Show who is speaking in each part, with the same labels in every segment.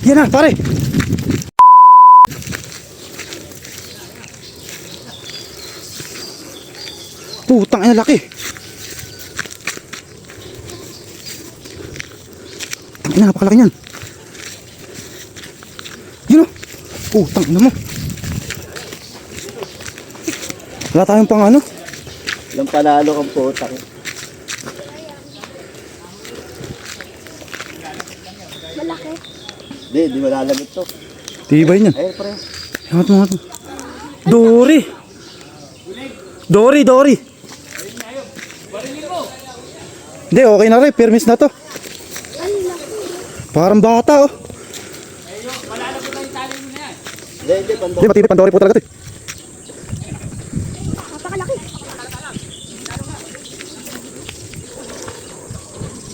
Speaker 1: Yan na, pare. Putang ina, laki. Tang ina, napakalaki niyan. Yun o. Putang ina mo. Wala tayong pang ano.
Speaker 2: Ilang panalo kang putang.
Speaker 3: Malaki.
Speaker 2: Di malalagot to.
Speaker 1: Tibay niyan.
Speaker 2: Ay, pre.
Speaker 1: Hangat mo, hangat mo. Dory. Dory. Hindi, okay na rin. Permis na to. Parang bata, oh.
Speaker 2: Hindi, pando.
Speaker 1: Hindi, matibay. Pandory po talaga to, eh.
Speaker 3: Napakalaki.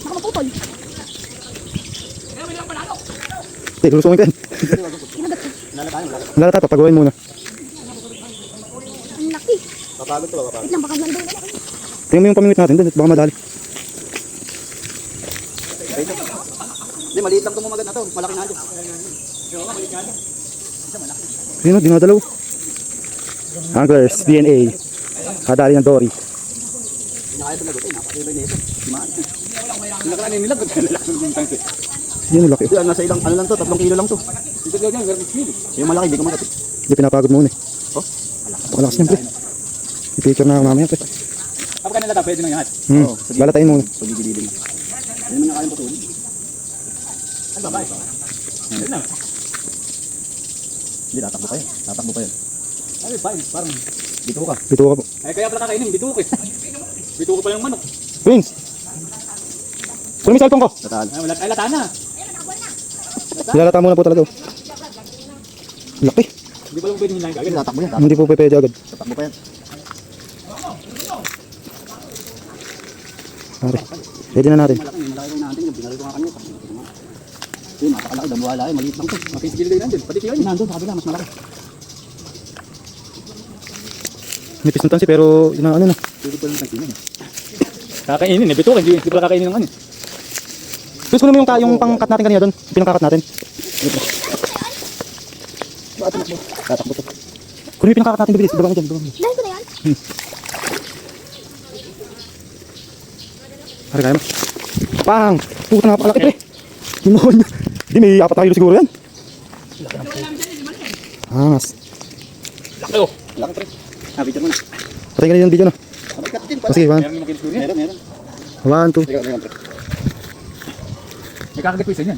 Speaker 3: Baka maputol.
Speaker 1: Hindi, lulusungin ko yan. Lala tayo, papagawin muna.
Speaker 3: Ang laki.
Speaker 2: Papagod to, papagod.
Speaker 3: Wait lang, baka nandun.
Speaker 1: Tingnan mo yung pamimit natin doon, baka madali.
Speaker 2: Hindi, maliit lang tumagat na to. Malaki na ito.
Speaker 1: Ayun o, dinadalaw. Anglers, DNA. Kadali ng Dory.
Speaker 2: Nakaya ito lagot eh, napakibay na ito. Nakaraan yung nilagot.
Speaker 1: Yan ang laki.
Speaker 2: Yan, nasa ilang, ano lang to, 3 kilo lang to. Yung malaki, di ko magat.
Speaker 1: Hindi pinapagod muna, eh.
Speaker 2: Oh?
Speaker 1: Malakas niyan, pre. I-picture na ako mamaya, pre.
Speaker 2: Kapag kanila ta, pwede na yan.
Speaker 1: Balatayin muna.
Speaker 2: Pagigilidin na. Yan naman nakayang putuin. Ano ba? Hindi, tatakbo pa yan. Tatakbo pa yan. Ay, parang bito ka.
Speaker 1: Dito ka po.
Speaker 4: Ay, kaya pala kakainin, bituko eh. Bituko pa yung manok.
Speaker 1: Prince! Saan may cellphone ko?
Speaker 2: Tataan.
Speaker 4: Ay, lata na.
Speaker 1: Nilalata muna po talaga. Oh. Laki.
Speaker 4: Hindi pa lang pwede hilahin kagad.
Speaker 2: Tatakbo yan.
Speaker 1: Hindi po pwede agad.
Speaker 2: Tatakbo pa yan.
Speaker 1: Pare. Pwede na natin.
Speaker 2: Malaki rin natin. Yung pinalo ko nga kanyo. Yun, napakalaki. Damuhala eh. Maliit lang to.
Speaker 4: Makisigil din nandun. Pati kayo.
Speaker 2: Nandun sa kabila, mas malaki.
Speaker 1: Nipis ng tansi pero inaano na.
Speaker 2: Pwede pa lang tagsinan eh.
Speaker 4: Kakainin eh. Bituko, hindi pala kakainin ng ano eh.
Speaker 1: Gusto mo yung pangkat natin kanina doon? Pinangkakat natin.
Speaker 2: Tatakbo to.
Speaker 1: Kung yung pinangkakat natin, bibilis. Ibaba mo dyan.
Speaker 3: Dahil ko na yan.
Speaker 1: Pare, kaya mo. Pang! Puta nga palaki, pre. Ginoon niya. Hindi, may 4 kilo siguro yan. Angas.
Speaker 4: Laki oh.
Speaker 2: Laki pre. Picture mo na.
Speaker 1: Patay ka na yung video, no?
Speaker 2: Sabay cut din pa.
Speaker 1: Sige, 1,
Speaker 4: Meron yung makinis ko rin.
Speaker 2: 2.
Speaker 1: One, 2.
Speaker 2: Teka, pre.
Speaker 4: May kakagat ko isa niyan.